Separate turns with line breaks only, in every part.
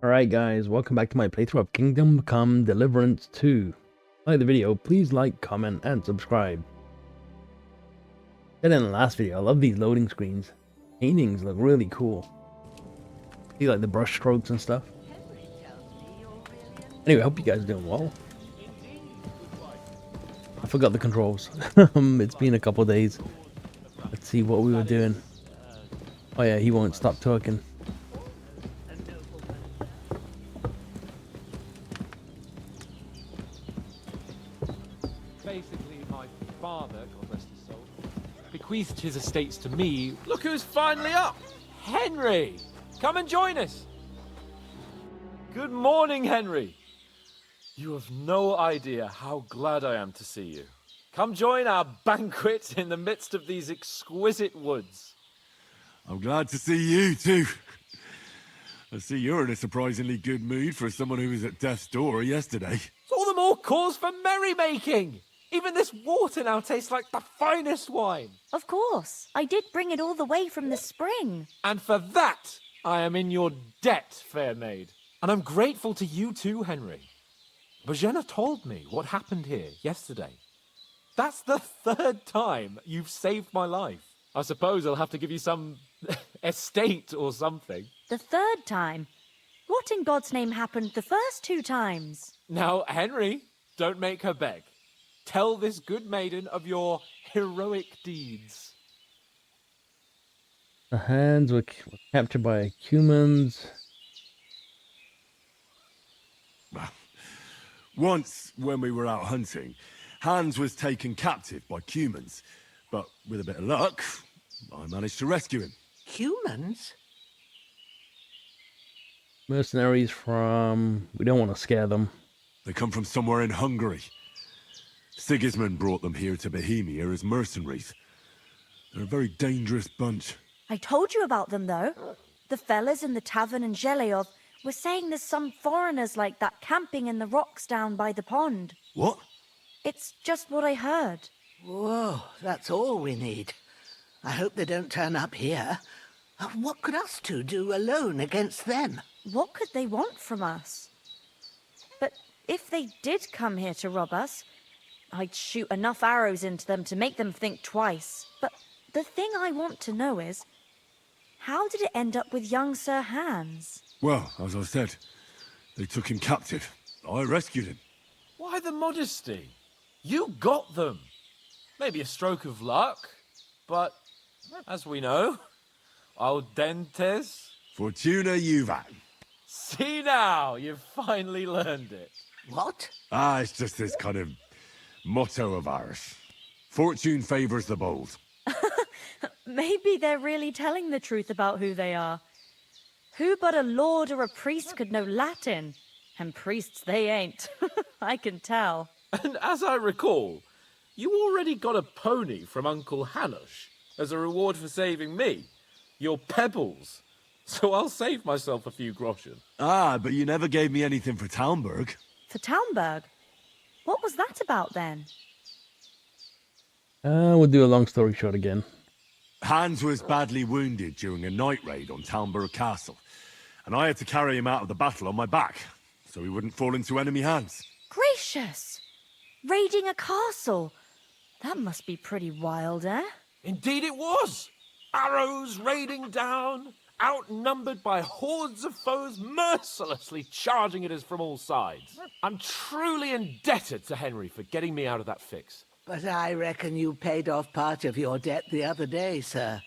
Alright guys, welcome back to my playthrough of Kingdom Come Deliverance 2. If you like the video, please like, comment, and subscribe. Said in the last video, I love these loading screens. Paintings look really cool. See like the brush strokes and stuff. Anyway, I hope you guys are doing well. I forgot the controls. It's been a couple days. Let's see what we were doing. Oh yeah, he won't stop talking.
Basically, my father, God rest his soul, bequeathed his estates to me. Look who's finally up! Henry! Come and join us! Good morning, Henry! You have no idea how glad I am to see you. Come join our banquet in the midst of these exquisite woods.
I'm glad to see you, too. I see you're in a surprisingly good mood for someone who was at death's door yesterday.
It's all the more cause for merrymaking! Even this water now tastes like the finest wine.
Of course. I did bring it all the way from the spring.
And for that, I am in your debt, fair maid. And I'm grateful to you too, Henry. Bojena told me what happened here yesterday. That's the third time you've saved my life. I suppose I'll have to give you some estate or something.
The third time? What in God's name happened the first two times?
Now, Henry, don't make her beg. Tell this good maiden of your heroic deeds.
The Hans were captured by humans.
Once, when we were out hunting, Hans was taken captive by humans. But with a bit of luck, I managed to rescue him.
Humans?
Mercenaries from... we don't want to scare them.
They come from somewhere in Hungary. Sigismund brought them here to Bohemia as mercenaries. They're a very dangerous bunch.
I told you about them, though. The fellas in the tavern in Zheleov were saying there's some foreigners like that camping in the rocks down by the pond.
What?
It's just what I heard.
Whoa, that's all we need. I hope they don't turn up here. What could us two do alone against them?
What could they want from us? But if they did come here to rob us, I'd shoot enough arrows into them to make them think twice. But the thing I want to know is, how did it end up with young Sir Hans?
Well, as I said, they took him captive. I rescued him.
Why the modesty? You got them. Maybe a stroke of luck, but as we know, al dentes.
Fortuna juvat.
See now, you've finally learned it.
What?
It's just this kind of motto of ours. Fortune favors the bold.
Maybe they're really telling the truth about who they are. Who but a lord or a priest could know Latin? And priests they ain't. I can tell.
And as I recall, you already got a pony from Uncle Hanush as a reward for saving me. Your pebbles. So I'll save myself a few groschen.
But you never gave me anything for Talmberg.
For Talmberg? What was that about then?
We'll do a long story short again.
Hans was badly wounded during a night raid on Talmberg Castle, and I had to carry him out of the battle on my back, so he wouldn't fall into enemy hands.
Gracious! Raiding a castle? That must be pretty wild, eh?
Indeed it was. Arrows raining down, outnumbered by hordes of foes mercilessly charging at us from all sides. I'm truly indebted to Henry for getting me out of that fix.
But I reckon you paid off part of your debt the other day, sir.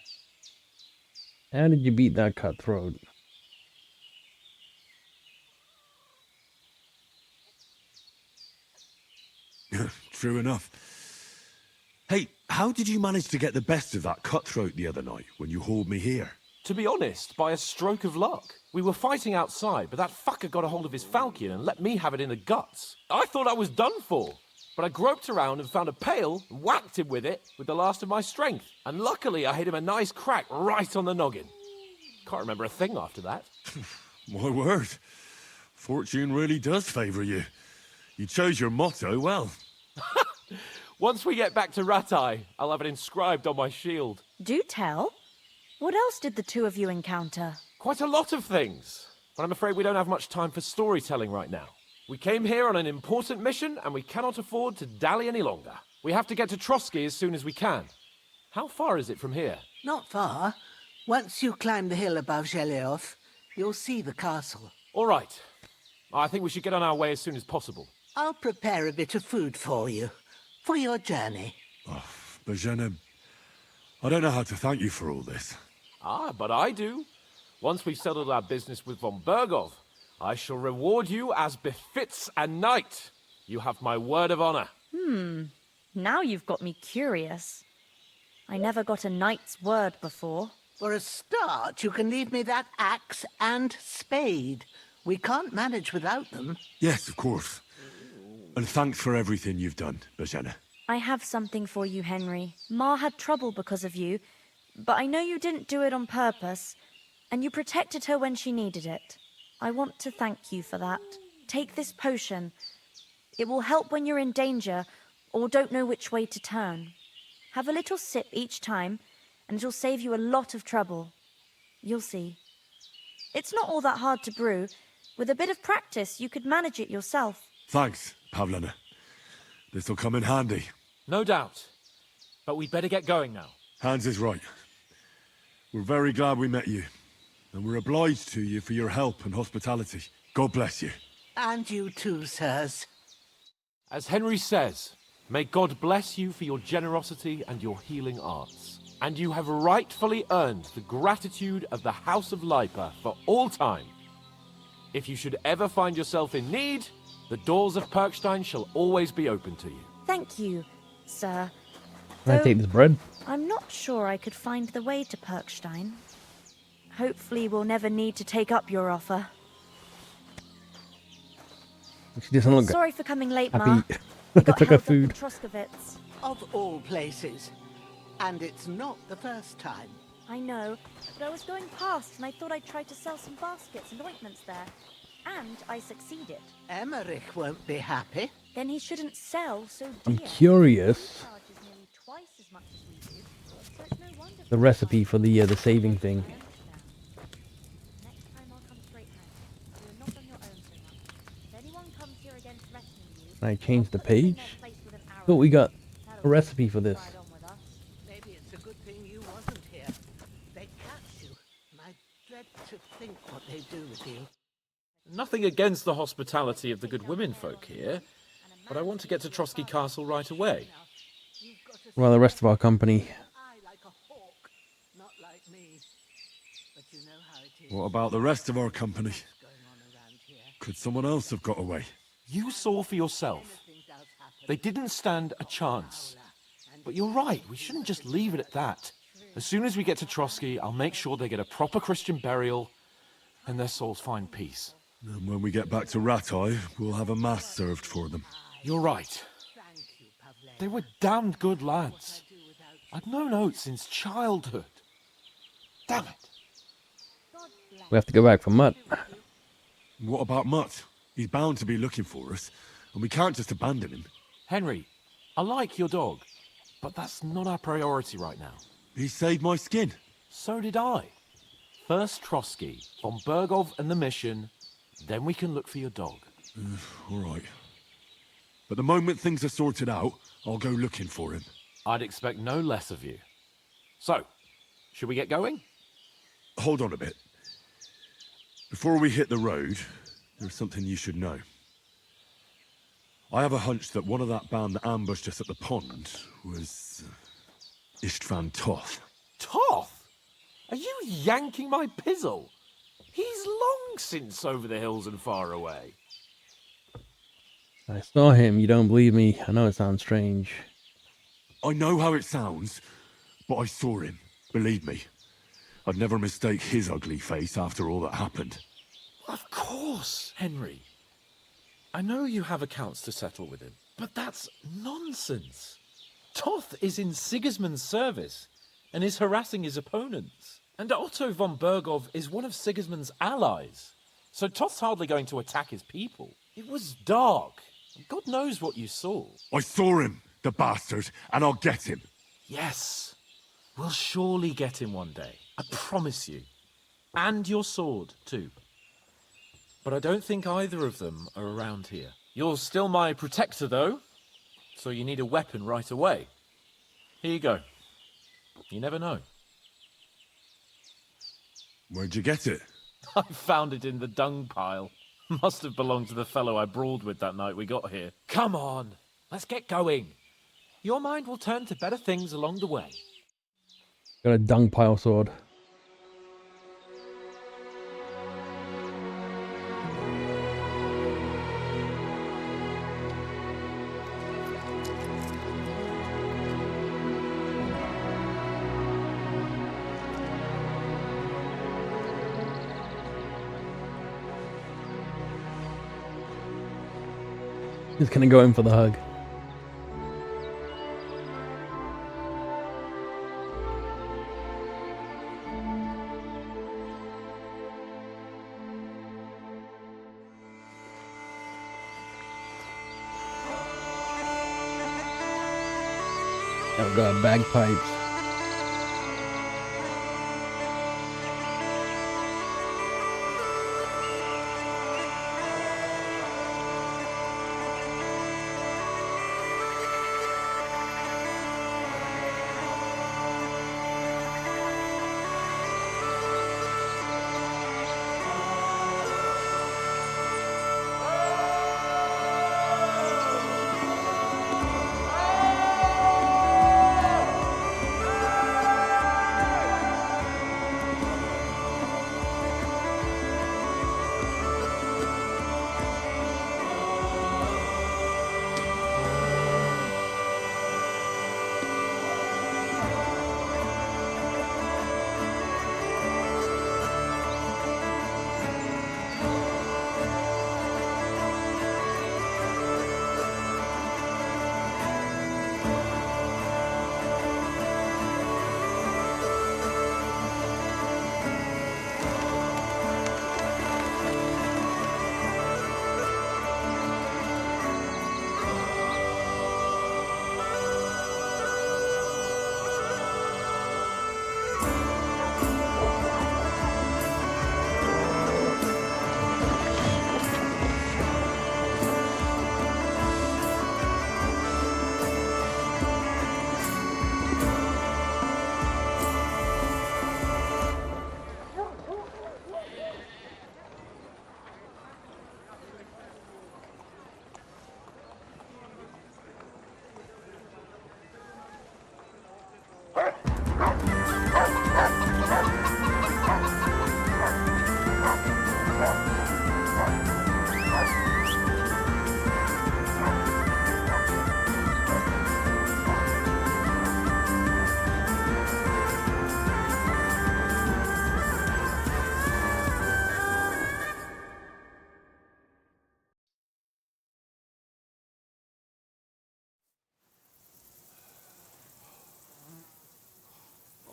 How did you beat that cutthroat?
True enough. Hey, how did you manage to get the best of that cutthroat the other night when you hauled me here?
To be honest, by a stroke of luck. We were fighting outside, but that fucker got a hold of his falcon and let me have it in the guts. I thought I was done for. But I groped around and found a pail and whacked him with it with the last of my strength. And luckily I hit him a nice crack right on the noggin. Can't remember a thing after that.
My word. Fortune really does favor you. You chose your motto well.
Once we get back to Ratai, I'll have it inscribed on my shield.
Do tell. What else did the two of you encounter?
Quite a lot of things. but I'm afraid we don't have much time for storytelling right now. We came here on an important mission, and we cannot afford to dally any longer. We have to get to Trotsky as soon as we can. How far is it from here?
Not far. Once you climb the hill above Zheleov, you'll see the castle.
All right. I think we should get on our way as soon as possible.
I'll prepare a bit of food for you, for your journey.
Oh, Bozhena, I don't know how to thank you for all this.
Ah, but I do. Once we've settled our business with von Bergov, I shall reward you as befits a knight. You have my word of honor.
Now you've got me curious. I never got a knight's word before.
For a start, you can leave me that axe and spade. We can't manage without them.
Yes, of course. And thanks for everything you've done, Bozhena.
I have something for you, Henry. Ma had trouble because of you, but I know you didn't do it on purpose, and you protected her when she needed it. I want to thank you for that. Take this potion. It will help when you're in danger or don't know which way to turn. Have a little sip each time, and it'll save you a lot of trouble. You'll see. It's not all that hard to brew. With a bit of practice, you could manage it yourself.
Thanks, Pavlena. This'll come in handy.
No doubt. But we'd better get going now.
Hans is right. We're very glad we met you. And we're obliged to you for your help and hospitality. God bless you.
And you too, sirs.
As Henry says, may God bless you for your generosity and your healing arts. And you have rightfully earned the gratitude of the House of Lipa for all time. If you should ever find yourself in need, the doors of Perkstein shall always be open to you.
Thank you, sir.
Can I
Though
take this bread?
I'm not sure I could find the way to Perkstein. Hopefully we'll never need to take up your offer.
She doesn't look
Sorry for coming late, Ma.
happy.
We got
Took her
held up in
food.
Troskowitz.
Of all places. And it's not the first time.
I know, but I was going past and I thought I'd try to sell some baskets and ointments there. And I succeeded.
Emmerich won't be happy.
Then he shouldn't sell so dear.
I'm curious.
He charges nearly twice as much as we do, so it's no wonder
The recipe for the saving thing.
Next time I'll come straight home. You're not on your own so much. If anyone comes here again threatening you,
Can I change the
put them in
page?
their place with an arrow.
Thought we got
That'll
a recipe for this.
ride on with us.
Maybe it's a good thing you wasn't here. They catch you, and I dread to think what they do with you.
Nothing against the hospitality of the good women folk here, but I want to get to Trotsky Castle right away.
Well, the rest of our company.
I like a hawk, not like me. But you know how it is
What about the rest of our company?
going on around here.
Could someone else have got away?
You saw for yourself.
Anything does happen.
They didn't stand a chance. But you're right, we shouldn't just leave it at that. As soon as we get to Trotsky, I'll make sure they get a proper Christian burial and their souls find peace.
And when we get back to Ratai, we'll have a mass served for them.
You're right.
Thank you, Pavle.
They were damned good lads. I'd known Oates since childhood. Damn it.
We have to go back for Mutt.
What about Mutt? He's bound to be looking for us, and we can't just abandon him.
Henry, I like your dog, but that's not our priority right now.
He saved my skin.
So did I. First Trotsky, von Bergov and the mission, then we can look for your dog.
All right. But the moment things are sorted out, I'll go looking for him.
I'd expect no less of you. So, should we get going?
Hold on a bit. Before we hit the road, there's something you should know. I have a hunch that one of that band that ambushed us at the pond was Istvan Toth.
Toth? Are you yanking my pizzle? He's long since over the hills and far away.
I saw him. You don't believe me? I know it sounds strange.
I know how it sounds, but I saw him. Believe me. I'd never mistake his ugly face after all that happened.
Of course, Henry. I know you have accounts to settle with him, but that's nonsense. Toth is in Sigismund's service and is harassing his opponents. And Otto von Bergov is one of Sigismund's allies. So Toth's hardly going to attack his people. It was dark. God knows what you saw.
I saw him, the bastard, and I'll get him.
Yes, we'll surely get him one day. I promise you. And your sword, too. But I don't think either of them are around here. You're still my protector, though, so you need a weapon right away. Here you go. You never know.
Where'd you get it?
I found it in the dung pile. Must have belonged to the fellow I brawled with that night we got here. Come on, let's get going. Your mind will turn to better things along the way.
Got a dung pile sword. He's gonna go in for the hug. I've got bagpipes.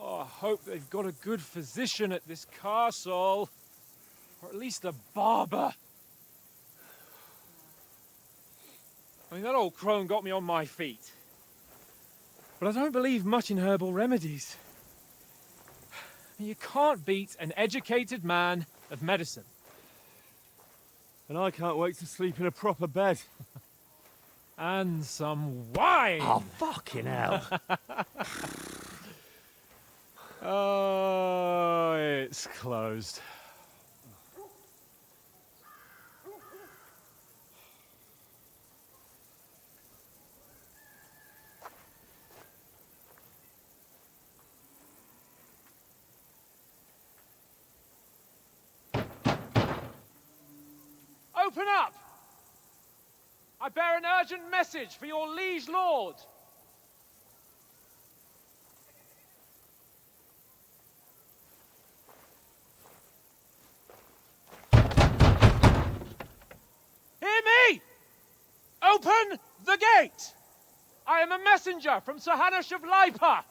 I hope they've got a good physician at this castle. Or at least a barber. I mean, that old crone got me on my feet. But I don't believe much in herbal remedies. You can't beat an educated man of medicine. And I can't wait to sleep in a proper bed. And some wine!
Oh, fucking hell.
Oh, it's closed. Open up! I bear an urgent message for your liege lord. Hear me! Open the gate! I am a messenger from Sir Hanush of Lipa.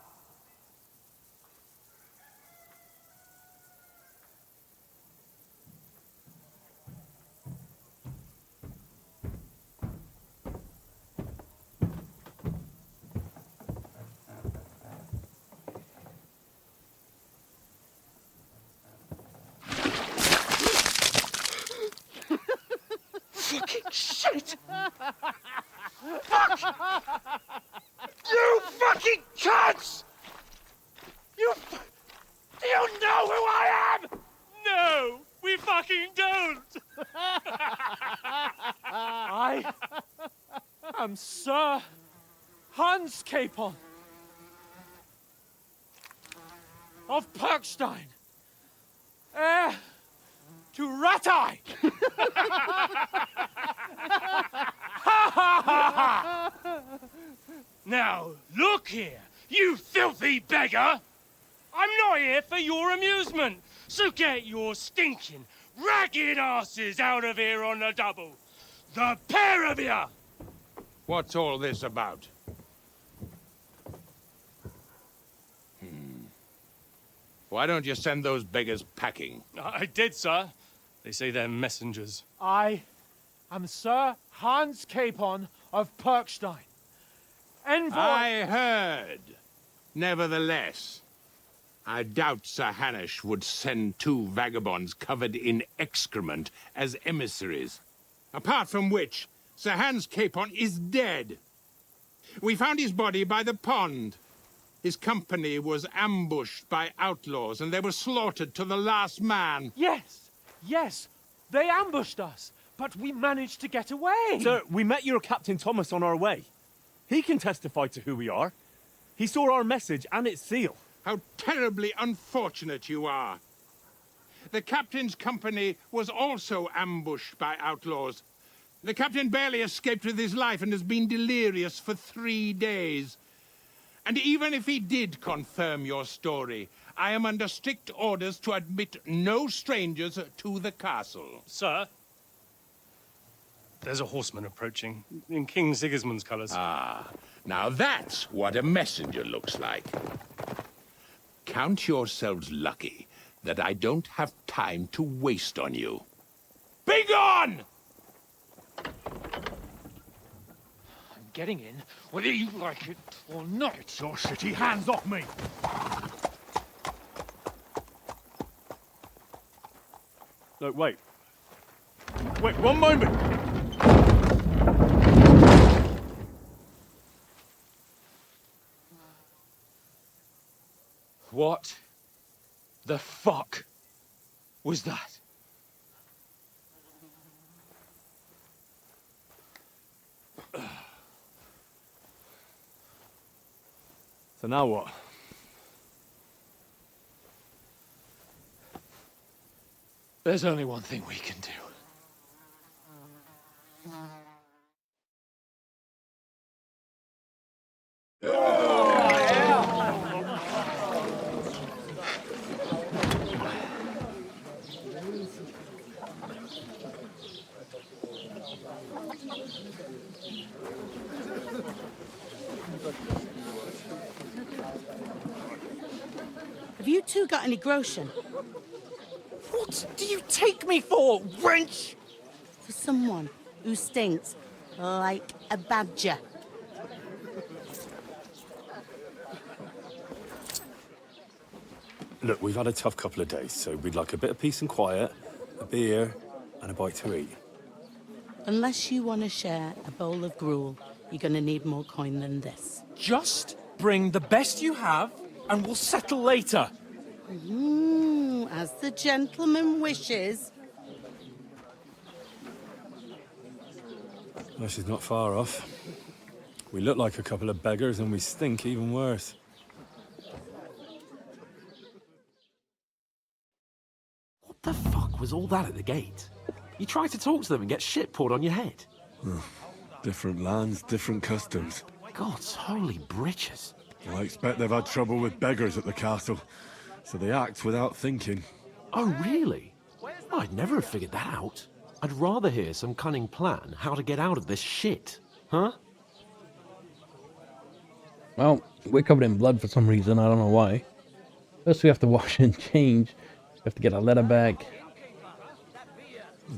fucking don't!
I am Sir Hans Capon of Perkstein, heir to Ratai.
Now, look here, you filthy beggar! I'm not here for your amusement, so get your stinking, ragged asses out of here on the double. The pair of you!
What's all this about? Why don't you send those beggars packing?
I did, sir. They say they're messengers.
I am Sir Hans Capon of Perkstein, envoy.
I heard. Nevertheless, I doubt Sir Hanush would send two vagabonds covered in excrement as emissaries. Apart from which, Sir Hans Capon is dead. We found his body by the pond. His company was ambushed by outlaws, and they were slaughtered to the last man.
Yes, yes, they ambushed us, but we managed to get away.
Sir, we met your Captain Thomas on our way. He can testify to who we are. He saw our message and its seal.
How terribly unfortunate you are. The captain's company was also ambushed by outlaws. The captain barely escaped with his life and has been delirious for 3 days. And even if he did confirm your story, I am under strict orders to admit no strangers to the castle.
Sir, there's a horseman approaching, in King Sigismund's colours.
Ah, now that's what a messenger looks like. Count yourselves lucky that I don't have time to waste on you. Be gone!
I'm getting in, whether you like it or not.
Get your shitty hands off me!
No, wait. Wait, one moment!
What the fuck was that?
So now what?
There's only one thing we can do.
Have you two got any groschen?
What do you take me for, wench?
For someone who stinks like a badger.
Look, we've had a tough couple of days, so we'd like a bit of peace and quiet, a beer, and a bite to eat.
Unless you want to share a bowl of gruel, you're going to need more coin than this.
Just bring the best you have, and we'll settle later.
As the gentleman wishes.
Well, she's not far off. We look like a couple of beggars, and we stink even worse.
What the fuck was all that at the gate? You try to talk to them and get shit poured on your head.
Different lands, different customs.
God's holy britches.
I expect they've had trouble with beggars at the castle, so they act without thinking.
Oh, really? I'd never have figured that out. I'd rather hear some cunning plan how to get out of this shit. Huh?
Well, we're covered in blood for some reason, I don't know why. First we have to wash and change. We have to get our letter back.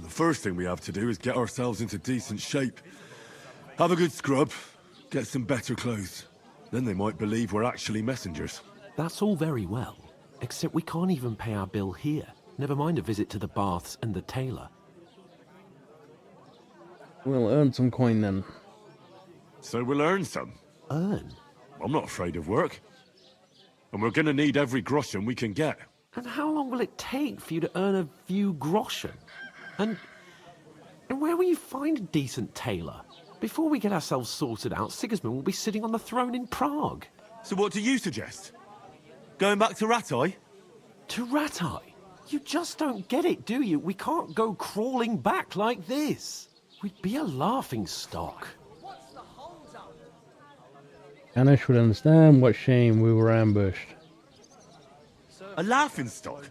The first thing we have to do is get ourselves into decent shape. Have a good scrub, get some better clothes. Then they might believe we're actually messengers.
That's all very well, except we can't even pay our bill here. Never mind a visit to the baths and the tailor.
We'll earn some coin then.
So we'll earn some.
Earn?
I'm not afraid of work. And we're gonna need every groschen we can get.
And how long will it take for you to earn a few groschen? And where will you find a decent tailor? Before we get ourselves sorted out, Sigismund will be sitting on the throne in Prague.
So what do you suggest? Going back to Ratai?
To Ratai? You just don't get it, do you? We can't go crawling back like this. We'd be a laughing stock.
Hanush would understand what shame we were ambushed.
A laughing stock?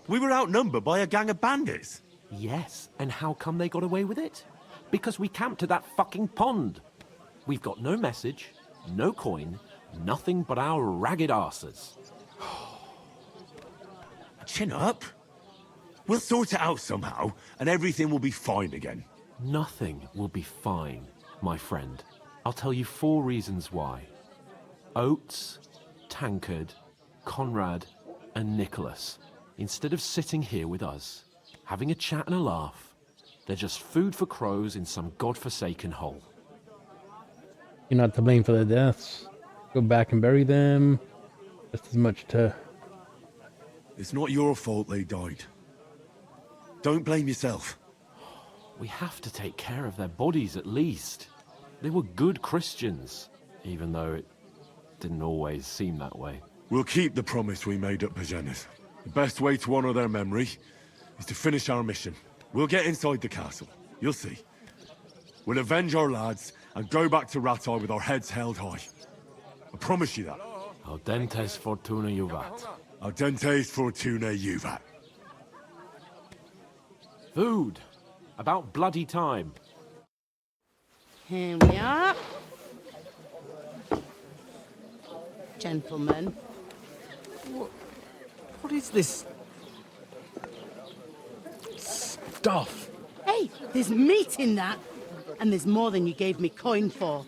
We were outnumbered by a gang of bandits.
Yes, and how come they got away with it? Because we camped at that fucking pond. We've got no message, no coin, nothing but our ragged arses.
Chin up. We'll sort it out somehow, and everything will be fine again.
Nothing will be fine, my friend. I'll tell you 4 reasons why. Oates, Tankard, Conrad, and Nicholas, instead of sitting here with us, having a chat and a laugh, they're just food for crows in some godforsaken hole.
You're not to blame for their deaths. Go back and bury them. Just as much to...
It's not your fault they died. Don't blame yourself.
We have to take care of their bodies at least. They were good Christians, even though it didn't always seem that way.
We'll keep the promise we made at Pagenis. The best way to honor their memory is to finish our mission. We'll get inside the castle. You'll see. We'll avenge our lads and go back to Ratai with our heads held high. I promise you that.
Audentes fortuna juvat.
Audentes fortuna juvat.
Food. About bloody time.
Here we are. Gentlemen.
What is this stuff?
Hey, there's meat in that. And there's more than you gave me coin for.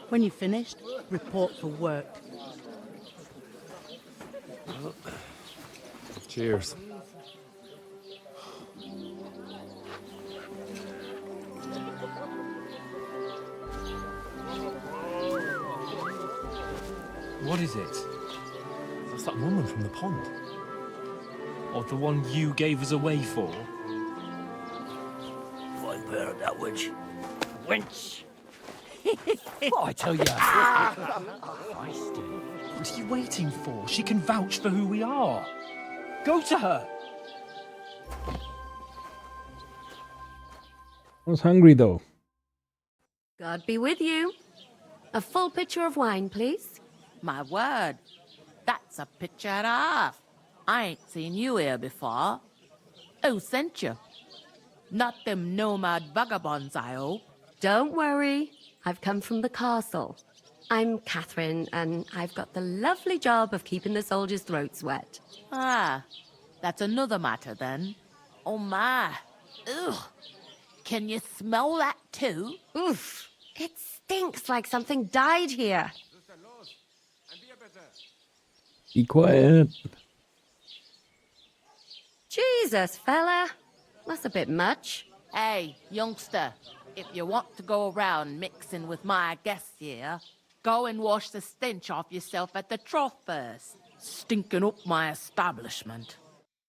When you're finished, report for work.
Cheers. What is it?
That's that woman from the pond. Or the one you gave us away for?
Why bear that witch?
Wench!
What I tell you?
What are you waiting for? She can vouch for who we are. Go to her.
I was hungry though.
God be with you. A full pitcher of wine, please.
My word, that's a picture and a half. I ain't seen you here before. Who sent you? Not them nomad vagabonds, I hope.
Don't worry. I've come from the castle. I'm Katherine, and I've got the lovely job of keeping the soldiers' throats wet.
Ah, that's another matter then. Oh my. Ugh. Can you smell that too?
Oof. It stinks like something died here.
Be quiet.
Jesus, fella. That's a bit much.
Hey, youngster, if you want to go around mixing with my guests here, go and wash the stench off yourself at the trough first. Stinking up my establishment.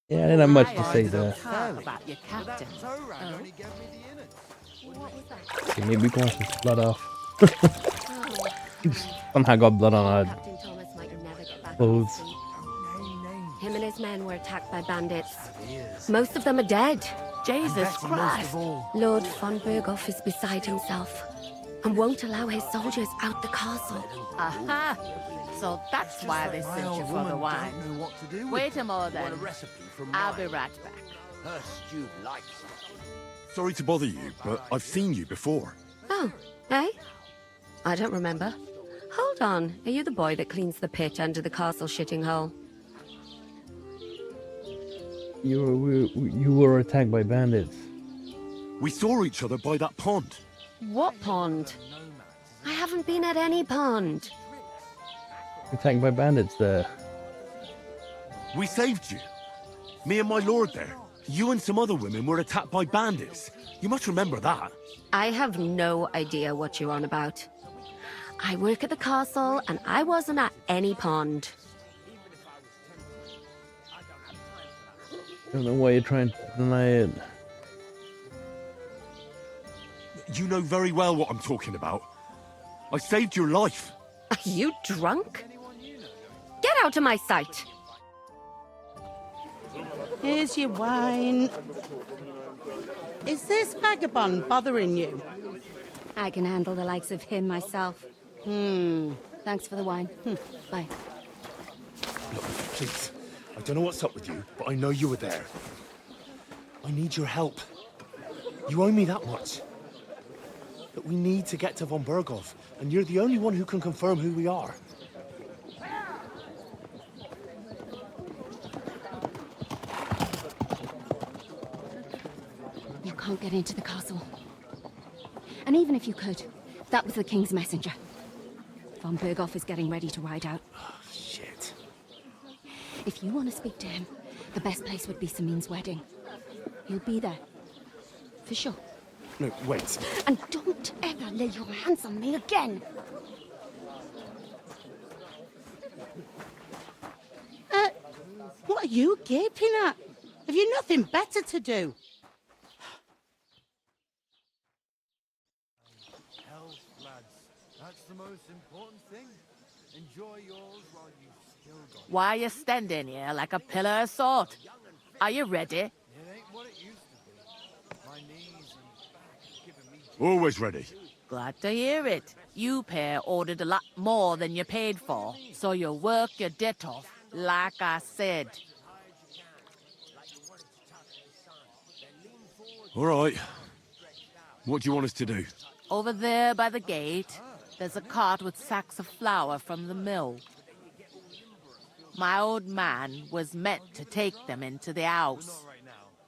Yeah, I didn't have much to say there.
About your captain.
Okay, maybe we can wash this blood off. He just somehow got blood on our
Captain Thomas might never get back on
clothes.
his feet. Him and his men were attacked by bandits. Most of them are dead.
Jesus Christ.
Lord von Berghoff is beside himself and won't allow his soldiers out the castle.
Aha! So that's why they sent you for the wine. Wait a moment then. I'll be right back.
Sorry to bother you, but I've seen you before.
Oh, eh? I don't remember. Hold on. Are you the boy that cleans the pit under the castle shitting hole?
You were attacked by bandits.
We saw each other by that pond.
What pond? I haven't been at any pond.
Attacked by bandits there.
We saved you. Me and my lord there. You and some other women were attacked by bandits. You must remember that.
I have no idea what you're on about. I work at the castle and I wasn't at any pond.
Don't know why you're trying to deny it.
You know very well what I'm talking about. I saved your life.
Are you drunk? Get out of my sight!
Here's your wine. Is this vagabond bothering you?
I can handle the likes of him myself. Thanks for the wine. Bye.
Look, please. I don't know what's up with you, but I know you were there. I need your help. You owe me that much. But we need to get to von Berghoff, and you're the only one who can confirm who we are.
You can't get into the castle. And even if you could, that was the King's messenger. Von Berghoff is getting ready to ride out.
Oh, shit.
If you want to speak to him, the best place would be Samin's wedding. He'll be there. For sure.
No, wait.
And don't ever lay your hands on me again!
What are you gaping at? Have you nothing better to do?
Health, lads. That's the most important thing. Enjoy yours while you've still got it.
Why are you standing here like a pillar of salt? Are you ready?
It ain't what it used to be. My knees and back giving me...
Always ready.
Glad to hear it. You pair ordered a lot more than you paid for, so you'll work your debt off, like I said.
All right. What do you want us to do?
Over there by the gate, there's a cart with sacks of flour from the mill. My old man was meant to take them into the house,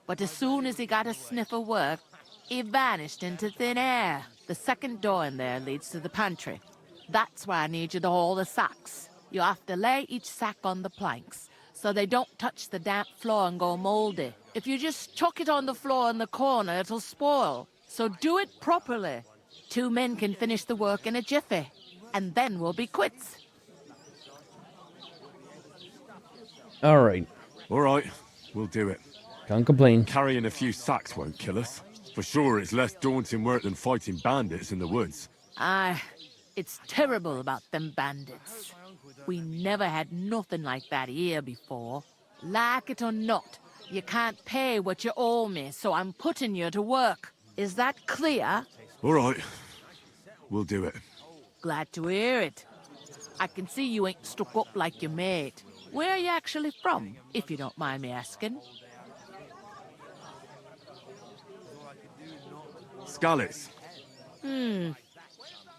but as soon as he got a sniff of work, he vanished into thin air. The second door in there leads to the pantry. That's where I need you to haul the sacks. You have to lay each sack on the planks, so they don't touch the damp floor and go moldy. If you just chuck it on the floor in the corner, it'll spoil. So do it properly. 2 men can finish the work in a jiffy, and then we'll be quits.
All right.
All right. We'll do it.
Can't complain.
Carrying a few sacks won't kill us. For sure, it's less daunting work than fighting bandits in the woods.
Aye, it's terrible about them bandits. We never had nothing like that here before. Like it or not, you can't pay what you owe me, so I'm putting you to work. Is that clear?
All right. We'll do it.
Glad to hear it. I can see you ain't stuck up like your mate. Where are you actually from, if you don't mind me asking?
Skalitz.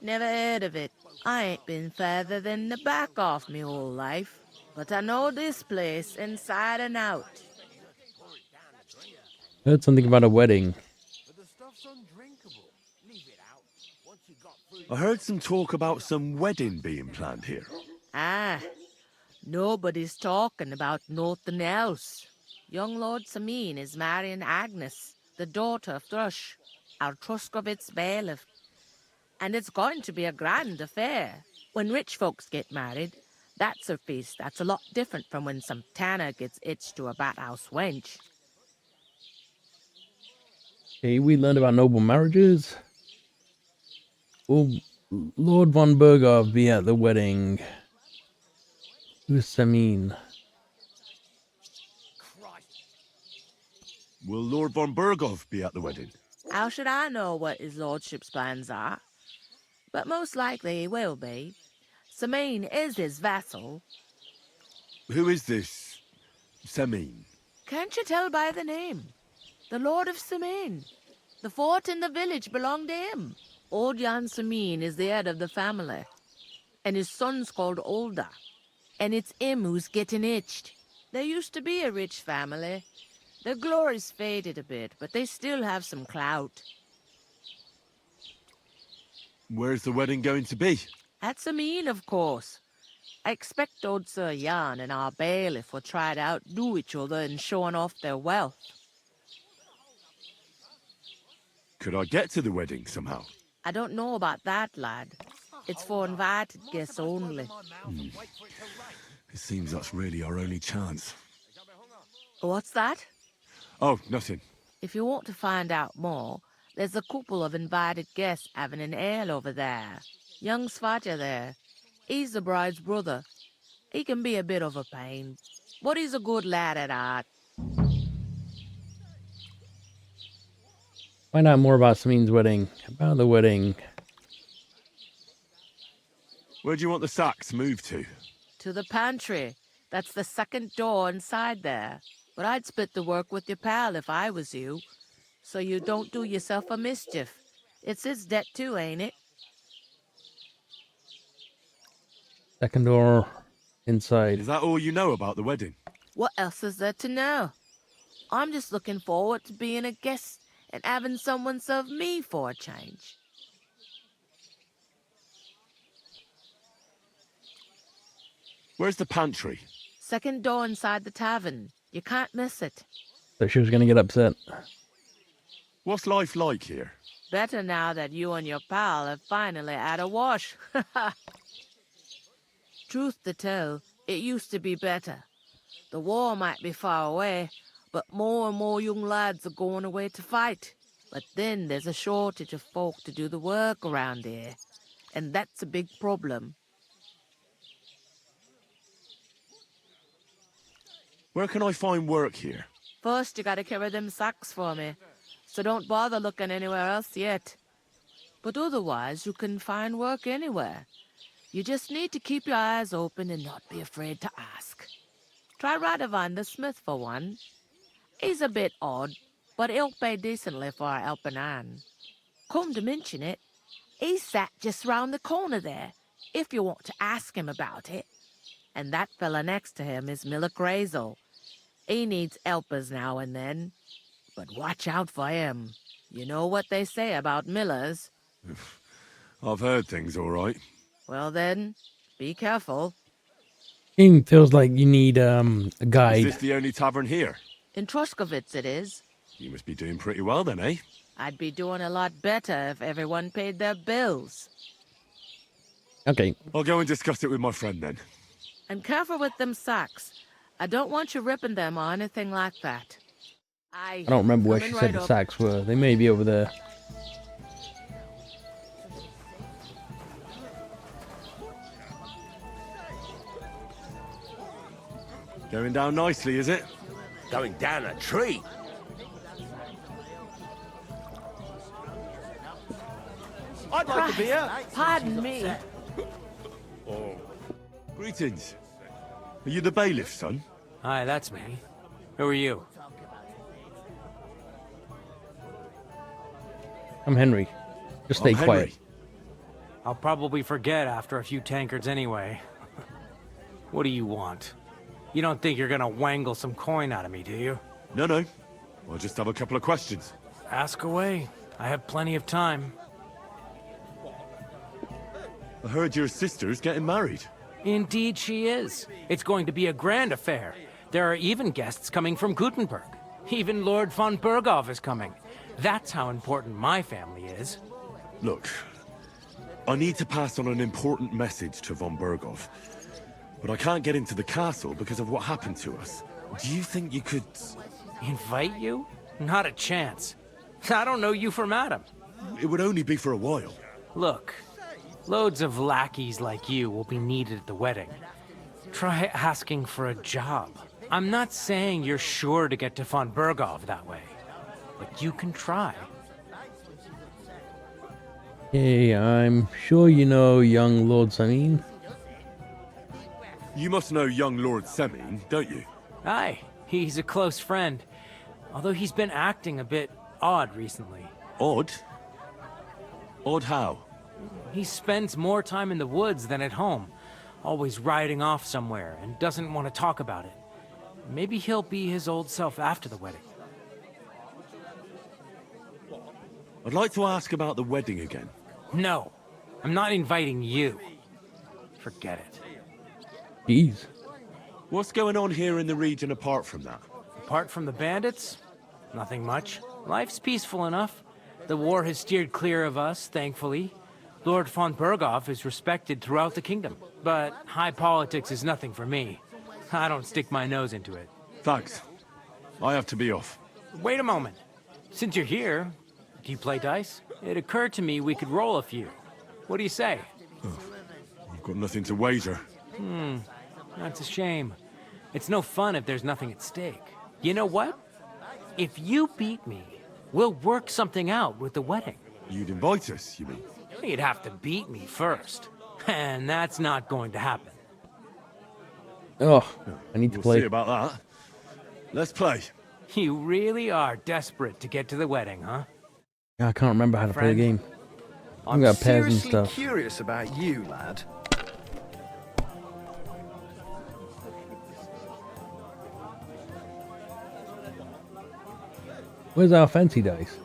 Never heard of it. I ain't been further than the back off me whole life. But I know this place inside and out.
Heard something about a wedding.
I heard some talk about some wedding being planned here.
Ah, nobody's talking about nothing else. Young Lord Samin is marrying Agnes, the daughter of Thrush, our Truskovitz bailiff. And it's going to be a grand affair. When rich folks get married, that's a feast that's a lot different from when some tanner gets hitched to a bathouse wench.
Okay, we learned about noble marriages. Will Lord von Berghoff be at the wedding? Who's Samin?
Will Lord von Berghoff be at the wedding?
How should I know what his lordship's plans are? But most likely he will be. Samin is his vassal.
Who is this Samin?
Can't you tell by the name? The Lord of Samin. The fort and the village belong to him. Old Jan Samin is the head of the family. And his son's called Olda. And it's him who's getting itched. There used to be a rich family. Their glory's faded a bit, but they still have some clout.
Where's the wedding going to be?
At Samin, of course. I expect old Sir Jan and our bailiff will try to outdo each other in showing off their wealth.
Could I get to the wedding somehow?
I don't know about that, lad. It's for invited guests only.
It seems that's really our only chance.
What's that?
Oh, nothing.
If you want to find out more, there's a couple of invited guests having an ale over there. Young Svaja there. He's the bride's brother. He can be a bit of a pain, but he's a good lad at heart.
Find out more about Samin's wedding. About the wedding.
Where do you want the sacks moved to?
To the pantry. That's the second door inside there. But I'd split the work with your pal if I was you, so you don't do yourself a mischief. It's his debt too, ain't it?
Second door inside.
Is that all you know about the wedding?
What else is there to know? I'm just looking forward to being a guest and having someone serve me for a change.
Where's the pantry?
Second door inside the tavern. You can't miss it.
So she was going to get upset.
What's life like here?
Better now that you and your pal have finally had a wash. Truth to tell, it used to be better. The war might be far away, but more and more young lads are going away to fight. But then there's a shortage of folk to do the work around here, and that's a big problem.
Where can I find work here?
First, you gotta carry them sacks for me, so don't bother looking anywhere else yet. But otherwise, you can find work anywhere. You just need to keep your eyes open and not be afraid to ask. Try Radovan the smith for one. He's a bit odd, but he'll pay decently for a helping hand. Come to mention it, he's sat just round the corner there, if you want to ask him about it. And that fella next to him is Miller Crazel. He needs helpers now and then, but watch out for him. You know what they say about Millers.
I've heard things, all right.
Well then, be careful.
Game feels like you need a guide.
Is this the only tavern here?
In Troshkovitz it is.
You must be doing pretty well then, eh?
I'd be doing a lot better if everyone paid their bills.
Okay.
I'll go and discuss it with my friend then.
And careful with them sacks. I don't want you ripping them or anything like that.
I don't remember where she said the sacks were. They may be over there.
Going down nicely, is it?
Going down a tree.
I'd like a beer.
Pardon me.
Oh. Greetings. Are you the bailiff, son?
Hi, that's me. Who are you?
I'm Henry. Just stay quiet.
I'll probably forget after a few tankards anyway. What do you want? You don't think you're gonna wangle some coin out of me, do you?
No. I'll just have a couple of questions.
Ask away. I have plenty of time.
I heard your sister's getting married.
Indeed she is. It's going to be a grand affair. There are even guests coming from Gutenberg. Even Lord von Berghoff is coming. That's how important my family is.
Look, I need to pass on an important message to von Berghoff. But I can't get into the castle because of what happened to us. Do you think you could...
Invite you? Not a chance. I don't know you from Adam.
It would only be for a while.
Look, loads of lackeys like you will be needed at the wedding. Try asking for a job. I'm not saying you're sure to get to von Berghoff that way, but you can try.
Hey, I'm sure you know young Lord Samin.
You must know young Lord Semin, don't you?
Aye, he's a close friend. Although he's been acting a bit odd recently.
Odd? Odd how?
He spends more time in the woods than at home, always riding off somewhere and doesn't want to talk about it. Maybe he'll be his old self after the wedding.
I'd like to ask about the wedding again.
No, I'm not inviting you. Forget it.
Jeez.
What's going on here in the region apart from that?
Apart from the bandits? Nothing much. Life's peaceful enough. The war has steered clear of us, thankfully. Lord von Berghoff is respected throughout the kingdom. But high politics is nothing for me. I don't stick my nose into it.
Thanks. I have to be off.
Wait a moment. Since you're here, do you play dice? It occurred to me we could roll a few. What do you say?
I've got nothing to wager.
That's a shame. It's no fun if there's nothing at stake. You know what? If you beat me, we'll work something out with the wedding.
You'd invite us, you mean?
You'd have to beat me first. And that's not going to happen.
Oh, I need to
We'll
play.
see about that. Let's play.
You really are desperate to get to the wedding, huh?
I can't remember how to play the game.
I'm
got pairs and
seriously
stuff.
curious about you, lad.
Where's our fancy dice?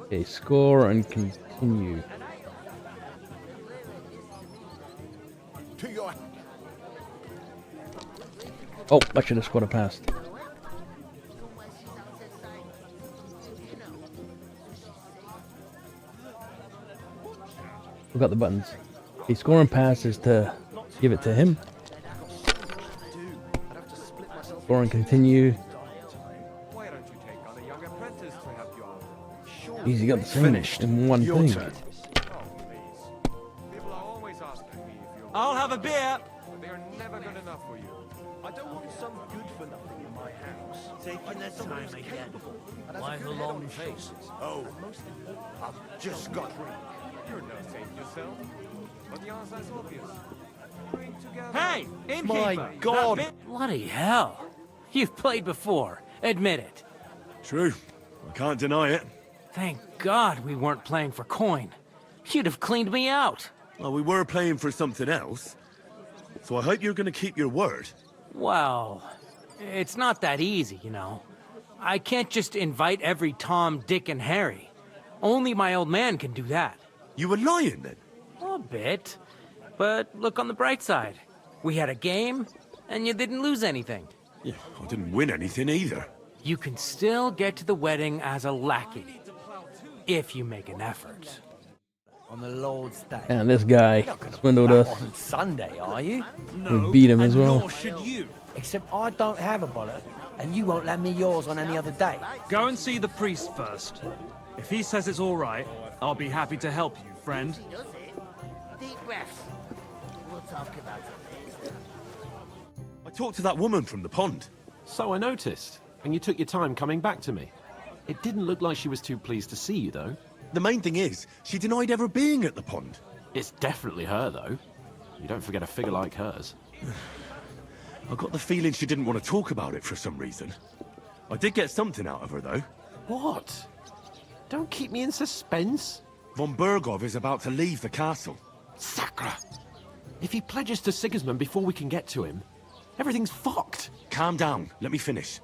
Okay, score and continue. Oh, I should have scored a pass. We got the buttons. Okay, score and pass is to give it to him. Score and continue. Easy, got the same
Finished.
in one
Your
thing.
turn.
I'll have a beer.
They're never good enough for you. I don't want some good for nothing in my house. Taking their time again. Why the long faces? Oh, I've just got drink. You're no saint yourself. But the answer's obvious. Bring together.
Hey, innkeeper!
My God.
Bloody hell. You've played before. Admit it.
True. I can't deny it.
Thank God we weren't playing for coin. You'd have cleaned me out.
Well, we were playing for something else. So I hope you're going to keep your word.
Well, it's not that easy, you know. I can't just invite every Tom, Dick, and Harry. Only my old man can do that.
You were lying then?
A bit. But look on the bright side. We had a game, and you didn't lose anything.
Yeah, I didn't win anything either.
You can still get to the wedding as a lackey. If you make an effort.
On the Lord's Day.
And this guy swindled us.
On Sunday, are you?
We beat him as well.
should you. Except I don't have a bollock, and you won't lend me yours on any other day.
Go and see the priest first. If he says it's all right, I'll be happy to help you, friend.
Deep breaths. We'll talk about it.
I talked to that woman from the pond.
So I noticed, and you took your time coming back to me. It didn't look like she was too pleased to see you, though.
The main thing is, she denied ever being at the pond.
It's definitely her, though. You don't forget a figure like hers.
I got the feeling she didn't want to talk about it for some reason. I did get something out of her, though.
What? Don't keep me in suspense.
Von Bergov is about to leave the castle.
Sacre! If he pledges to Sigismund before we can get to him, everything's fucked.
Calm down, let me finish.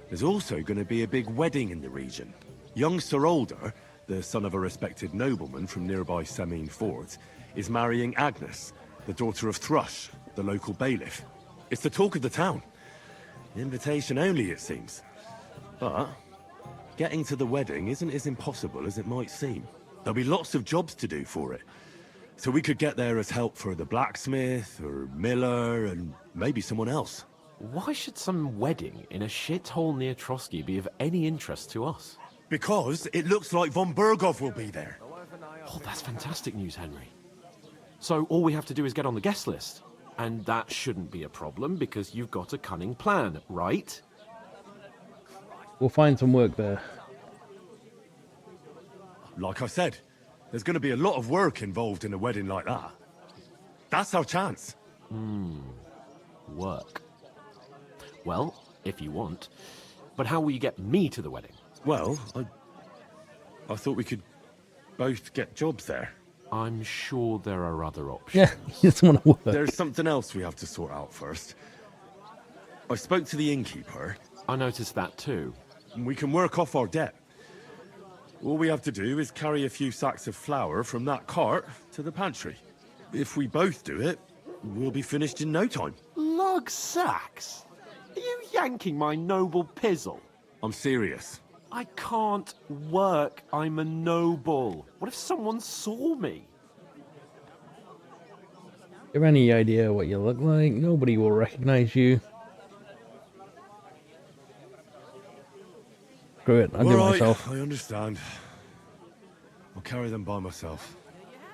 There's also going to be a big wedding in the region. Young Sir Older, the son of a respected nobleman from nearby Semine Fort, is marrying Agnes, the daughter of Thrush, the local bailiff. It's the talk of the town. Invitation only, it seems. But getting to the wedding isn't as impossible as it might seem. There'll be lots of jobs to do for it. So we could get there as help for the blacksmith, or miller, and maybe someone else.
Why should some wedding in a shithole near Trotsky be of any interest to us?
Because it looks like Von Bergov will be there.
Oh, that's fantastic news, Henry. So all we have to do is get on the guest list. And that shouldn't be a problem because you've got a cunning plan, right?
We'll find some work there.
Like I said, there's going to be a lot of work involved in a wedding like that. That's our chance.
Work. Well, if you want. But how will you get me to the wedding?
Well, I thought we could both get jobs there.
I'm sure there are other options.
Yeah, you just want to work.
There's something else we have to sort out first. I spoke to the innkeeper.
I noticed that too.
We can work off our debt. All we have to do is carry a few sacks of flour from that cart to the pantry. If we both do it, we'll be finished in no time.
Lug sacks? Are you yanking my noble pizzle?
I'm serious.
I can't work. I'm a noble. What if someone saw me?
You have any idea what you look like? Nobody will recognize you. Screw it, I'll do it myself.
I understand. I'll carry them by myself.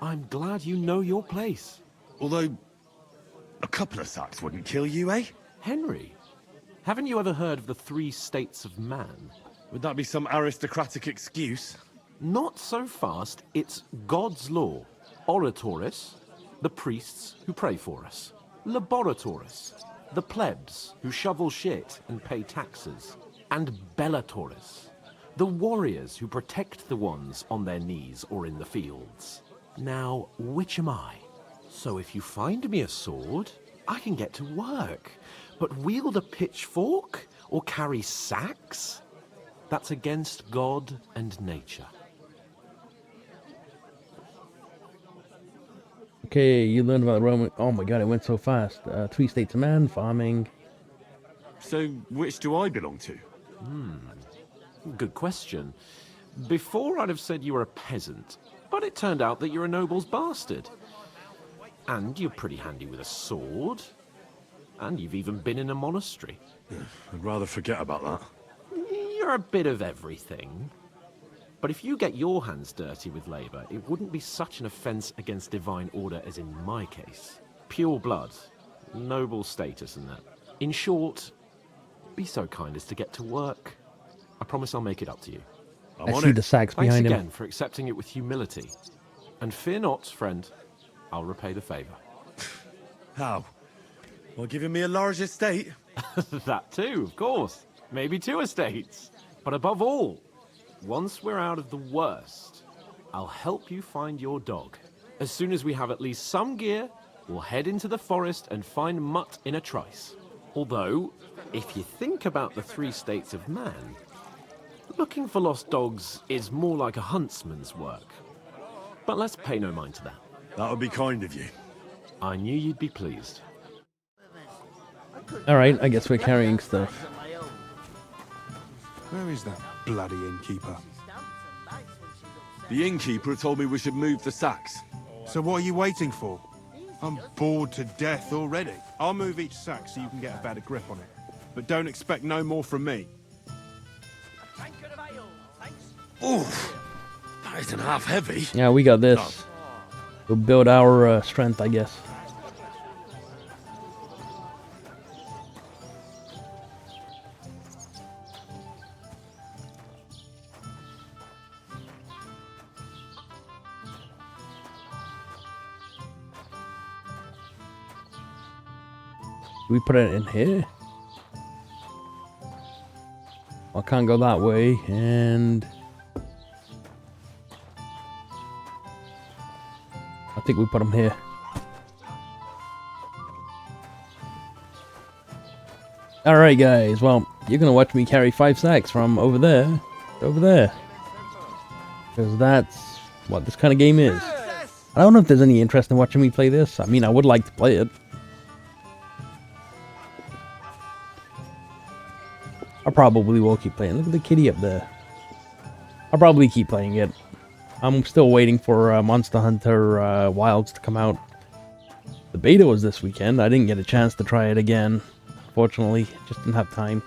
I'm glad you know your place.
Although, a couple of sacks wouldn't kill you, eh?
Henry, haven't you ever heard of the 3 states of man?
Would that be some aristocratic excuse?
Not so fast. It's God's law. Oratoris, the priests who pray for us. Laboratoris, the plebs who shovel shit and pay taxes. And Bellatoris, the warriors who protect the ones on their knees or in the fields. Now, which am I? So if you find me a sword, I can get to work. But wield a pitchfork or carry sacks? That's against God and nature.
Okay, you learned about Roman... Oh my god, it went so fast. 3 states of man, farming.
So, which do I belong to?
Good question. Before I'd have said you were a peasant, but it turned out that you're a noble's bastard. And you're pretty handy with a sword. And you've even been in a monastery.
I'd rather forget about that.
You're a bit of everything. But if you get your hands dirty with labor, it wouldn't be such an offense against divine order as in my case. Pure blood, noble status and that. In short, be so kind as to get to work. I promise I'll make it up to you.
I see the sacks behind him.
Thanks again for accepting it with humility. And fear not, friend, I'll repay the favor.
How? Well, giving me a large estate?
That too, of course. Maybe 2 estates. But above all, once we're out of the worst, I'll help you find your dog. As soon as we have at least some gear, we'll head into the forest and find Mutt in a trice. Although, if you think about the 3 states of man, looking for lost dogs is more like a huntsman's work. But let's pay no mind to that.
That would be kind of you.
I knew you'd be pleased.
Alright, I guess we're carrying stuff.
Where is that bloody innkeeper?
The innkeeper told me we should move the sacks.
So what are you waiting for? I'm bored to death already. I'll move each sack so you can get a better grip on it. But don't expect no more from me.
Oof! That isn't half heavy.
Yeah, we got this. We'll build our strength, I guess. We put it in here. I can't go that way, and I think we put them here. Alright guys, well, you're gonna watch me carry 5 sacks from over there to over there. Because that's what this kind of game is. I don't know if there's any interest in watching me play this. I mean, I would like to play it. I probably will keep playing. Look at the kitty up there. I'll probably keep playing it. I'm still waiting for Monster Hunter Wilds to come out. The beta was this weekend. I didn't get a chance to try it again. Fortunately, just didn't have time.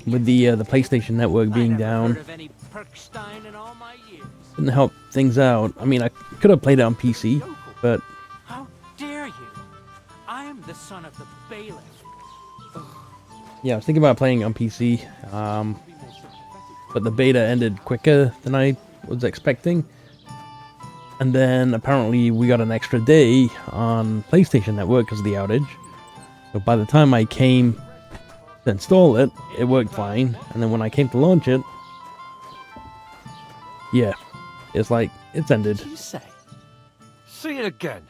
With the PlayStation Network being down, didn't help things out. I mean, I could have played it on PC, but
how dare you? I am the son of the bailiff.
Yeah, I was thinking about playing on PC, but the beta ended quicker than I was expecting. And then apparently we got an extra day on PlayStation Network because of the outage. So by the time I came to install it, it worked fine. And then when I came to launch it, yeah, it's like, it's ended.
What do you say? Say it again.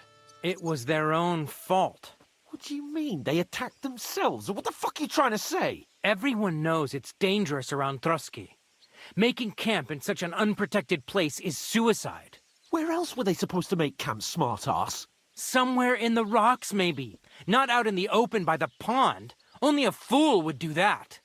It was their own fault.
What do you mean? They attacked themselves? What the fuck are you trying to say?
Everyone knows it's dangerous around Trotsky. Making camp in such an unprotected place is suicide.
Where else were they supposed to make camp, smart-ass?
Somewhere in the rocks, maybe. Not out in the open by the pond. Only a fool would do that.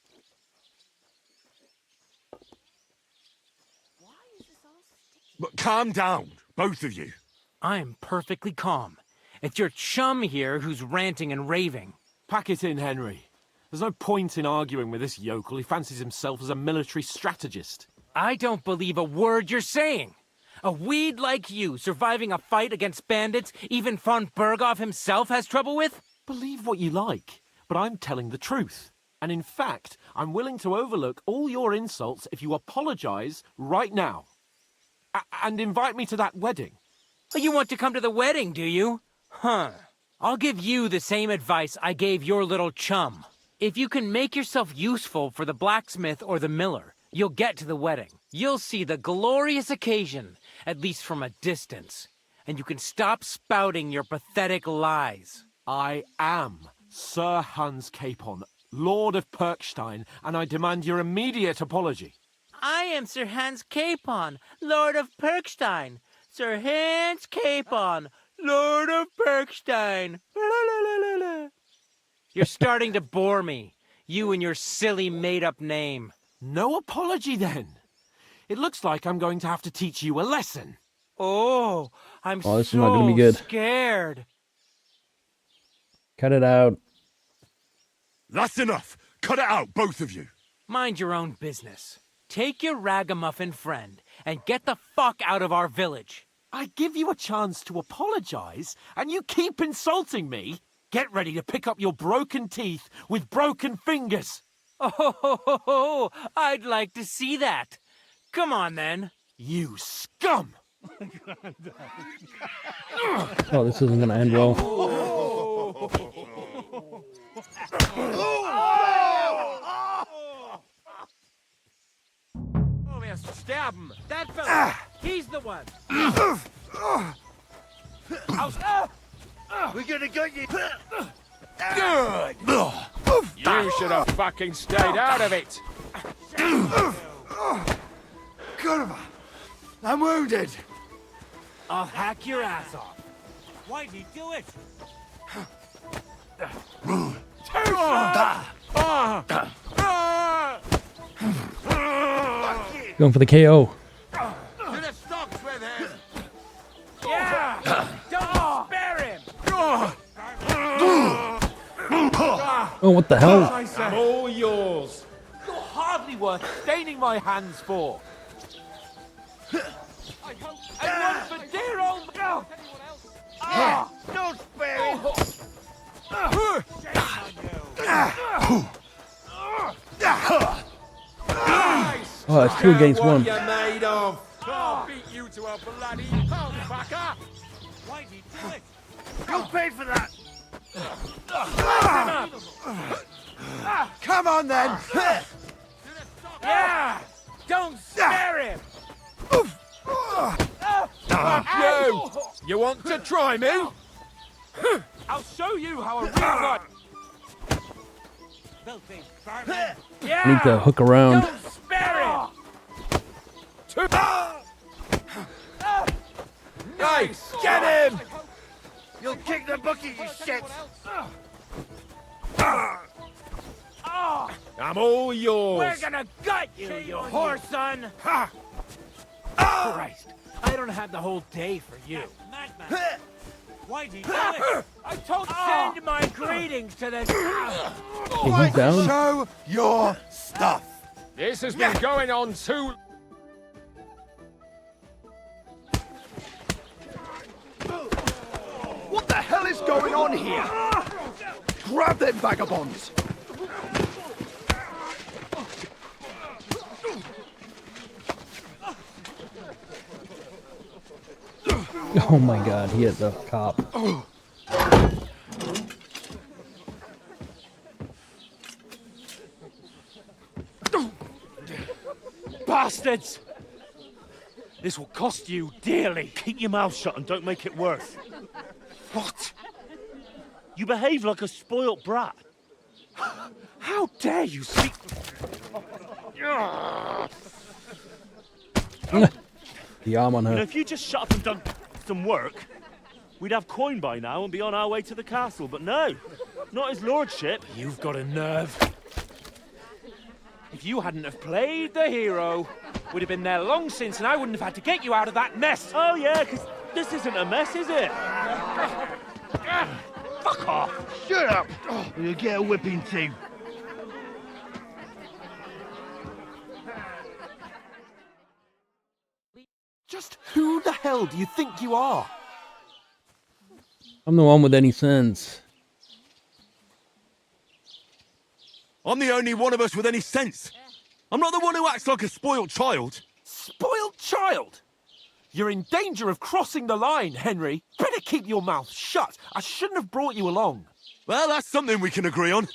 But calm down, both of you.
I'm perfectly calm. It's your chum here who's ranting and raving.
Pack it in, Henry. There's no point in arguing with this yokel. He fancies himself as a military strategist.
I don't believe a word you're saying. A weed like you surviving a fight against bandits even von Berghoff himself has trouble with?
Believe what you like, but I'm telling the truth. And in fact, I'm willing to overlook all your insults if you apologize right now. And invite me to that wedding.
Oh, you want to come to the wedding, do you? Huh. I'll give you the same advice I gave your little chum. If you can make yourself useful for the blacksmith or the miller, you'll get to the wedding. You'll see the glorious occasion, at least from a distance. And you can stop spouting your pathetic lies.
I am Sir Hans Capon, Lord of Perkstein, and I demand your immediate apology.
I am Sir Hans Capon, Lord of Perkstein. Sir Hans Capon, Lord of Perkstein. You're starting to bore me, you and your silly made-up name.
No apology, then. It looks like I'm going to have to teach you a lesson.
Oh, I'm
this is not gonna be good.
Scared.
Cut it out.
That's enough. Cut it out, both of you.
Mind your own business. Take your ragamuffin friend and get the fuck out of our village.
I give you a chance to apologize, and you keep insulting me. Get ready to pick up your broken teeth with broken fingers.
Oh, I'd like to see that. Come on, then.
You scum!
Oh, this isn't gonna end well.
Oh, wir sterben. That fella, he's the one.
We're gonna get you.
Good! You should have fucking stayed out of it!
Qanba, I'm wounded.
I'll hack your ass off.
Why'd he do it?
Going for the KO.
To the stocks with him.
Yeah! Don't spare him!
Oh, what the hell?
I'm all yours.
You're hardly worth staining my hands for.
And one for dear old...
Don't spare him.
Oh, it's 2 against 1.
What you're made of. I'll beat you to a bloody pulp, fucker.
Why'd he do it?
You paid for that. Come on then.
Yeah! Don't spare him!
Fuck you! You want to try me?
I'll show you how a real guy...
Filthy vermin.
Yeah!
Need to hook around.
Don't spare him!
Nice!
Get him. You'll kick the bucket, you shit.
I'm all yours.
We're gonna gut you, you whore son! Christ, I don't have the whole day for you.
Madman. Why'd he do it?
I told send my greetings to the...
Okay, he's down.
Show your stuff.
This has been going on too...
What the hell is going on here? Grab them vagabonds!
Oh my god, he hit the cop.
Bastards! This will cost you dearly. Keep your mouth shut and don't make it worse. What? You behave like a spoilt brat. How dare you speak...
The arm on
You know,
her.
if you just shut up and done some work, we'd have coin by now and be on our way to the castle. But no, not his lordship.
You've got a nerve.
If
you hadn't have played the hero. We'd have been there long since, and I wouldn't have had to get you out of that mess.
Oh, yeah, because this isn't a mess, is it?
Fuck off! Shut up! Or you'll get a whipping too.
Just who the hell do you think you are?
I'm the one with any sense.
I'm the only one of us with any sense. I'm not the one who acts like a spoiled child.
Spoiled child? You're in danger of crossing the line, Henry. Better keep your mouth shut. I shouldn't have brought you along.
Well, that's something we can agree on.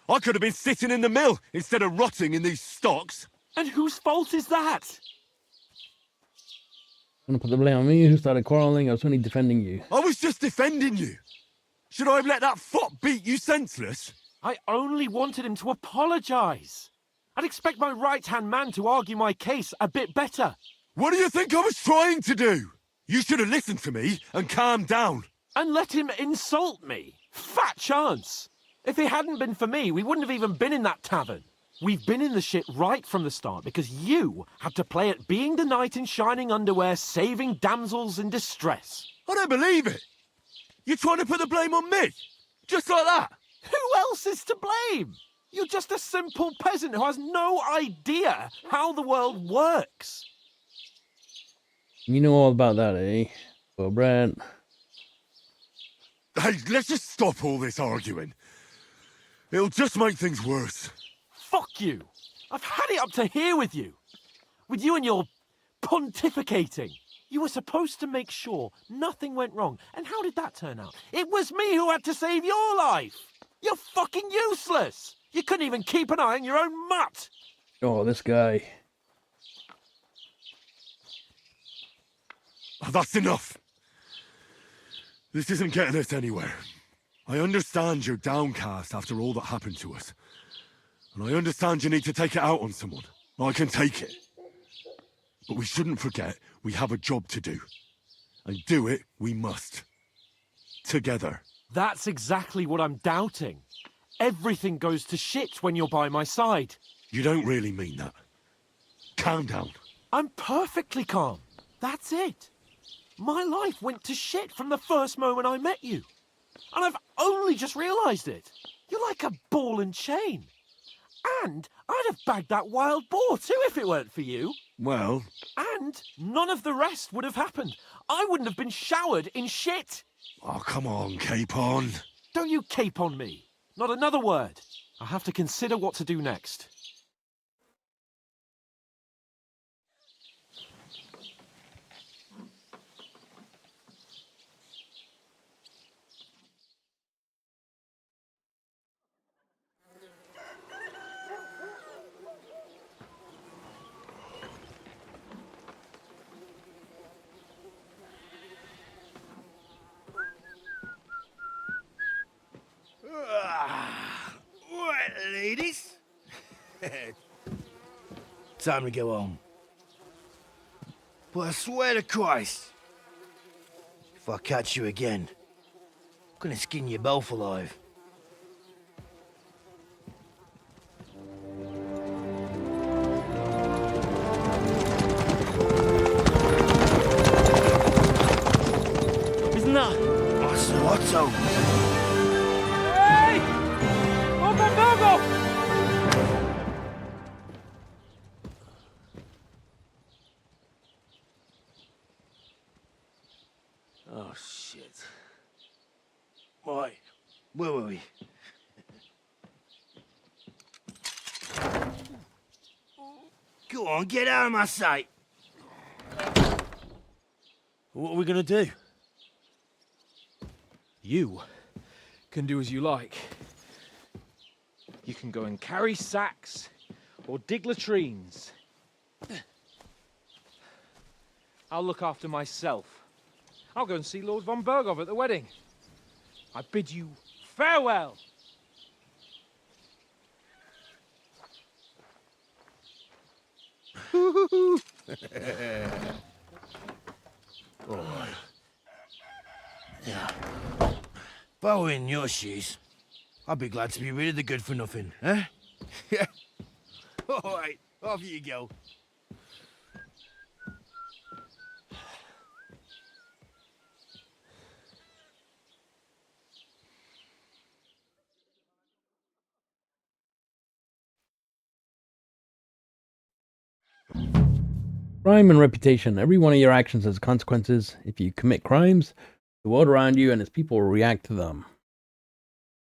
I could have been sitting in the mill instead of rotting in these stocks.
And whose fault is that?
I'm gonna put the blame on me. Who started quarreling? I was only defending you.
I was just defending you. Should I have let that fop beat you senseless?
I only wanted him to apologise. I'd expect my right-hand man to argue my case a bit better.
What do you think I was trying to do? You should have listened to me and calmed down.
And let him insult me. Fat chance. If it hadn't been for me, we wouldn't have even been in that tavern. We've been in the shit right from the start because you had to play at being the knight in shining underwear, saving damsels in distress.
I don't believe it. You're trying to put the blame on me? Just like that?
Who else is to blame? You're just a simple peasant who has no idea how the world works.
You know all about that, eh? Well, Brent.
Hey, let's just stop all this arguing. It'll just make things worse.
Fuck you. I've had it up to here with you. With you and your pontificating. You were supposed to make sure nothing went wrong. And how did that turn out? It was me who had to save your life. You're fucking useless. You couldn't even keep an eye on your own mutt.
Oh, this guy.
Oh, that's enough. This isn't getting us anywhere. I understand you're downcast after all that happened to us. And I understand you need to take it out on someone. I can take it. But we shouldn't forget we have a job to do. And do it we must. Together.
That's exactly what I'm doubting. Everything goes to shit when you're by my side.
You don't really mean that. Calm down.
I'm perfectly calm. That's it. My life went to shit from the first moment I met you. And I've only just realised it. You're like a ball and chain. And I'd have bagged that wild boar too if it weren't for you.
Well...
And none of the rest would have happened. I wouldn't have been showered in shit.
Oh, come on, Capon.
Don't you cape on me. Not another word. I'll have to consider what to do next.
Right, ladies. Time to go home. But I swear to Christ, if I catch you again, I'm gonna skin you both alive.
Isn't that?
Otto.
Hey! Oh, my dog!
Oh, shit. Right, where were we? Go on, get out of my sight.
What are we gonna do? You can do as you like. You can go and carry sacks or dig latrines. I'll look after myself. I'll go and see Lord von Berghoff at the wedding. I bid you farewell.
Alright. Yeah. If I were in your shoes, I'd be glad to be rid of the good for nothing, eh? Yeah. All right, off you go.
Crime and reputation. Every one of your actions has consequences. If you commit crimes, the world around you and its people will react to them.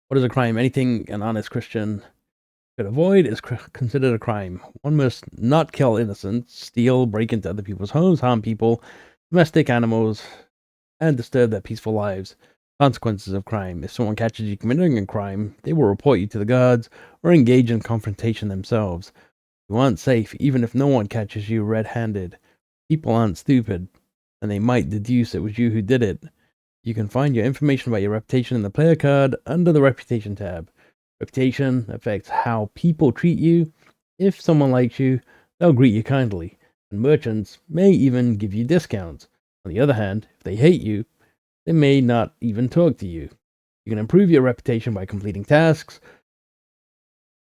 What is a crime? Anything an honest Christian could avoid is considered a crime. One must not kill innocents, steal, break into other people's homes, harm people, domestic animals, and disturb their peaceful lives. Consequences of crime. If someone catches you committing a crime, they will report you to the guards or engage in confrontation themselves. You aren't safe, even if no one catches you red-handed. People aren't stupid, and they might deduce it was you who did it. You can find your information about your reputation in the player card under the Reputation tab. Reputation affects how people treat you. If someone likes you, they'll greet you kindly, and merchants may even give you discounts. On the other hand, if they hate you, they may not even talk to you. You can improve your reputation by completing tasks.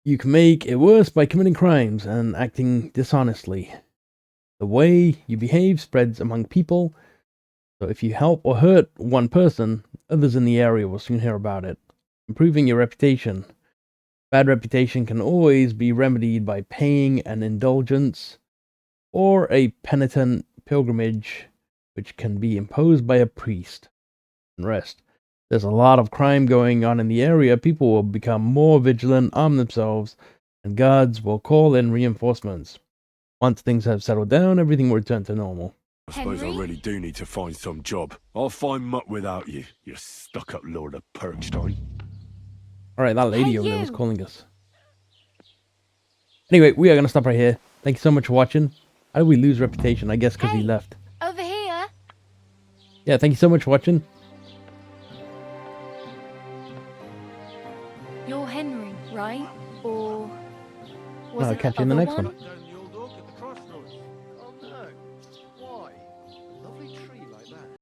You can make it worse by committing crimes and acting dishonestly. The way you behave spreads among people, so if you help or hurt one person, others in the area will soon hear about it. Improving your reputation. Bad reputation can always be remedied by paying an indulgence or a penitent pilgrimage, which can be imposed by a priest. And rest. There's a lot of crime going on in the area. People will become more vigilant, arm themselves, and guards will call in reinforcements. Once things have settled down, everything will return to normal.
I suppose I really do need to find some job. I'll find Mutt without you, you stuck-up Lord of Perkstein.
Alright, that lady over there was calling us. Anyway, we are going to stop right here. Thank you so much for watching. How did we lose reputation? I guess because he left.
Over here.
Yeah, thank you so much for watching.
You're Henry, right? Or was
I'll
it
catch
the
you in the
other
next
one?
one.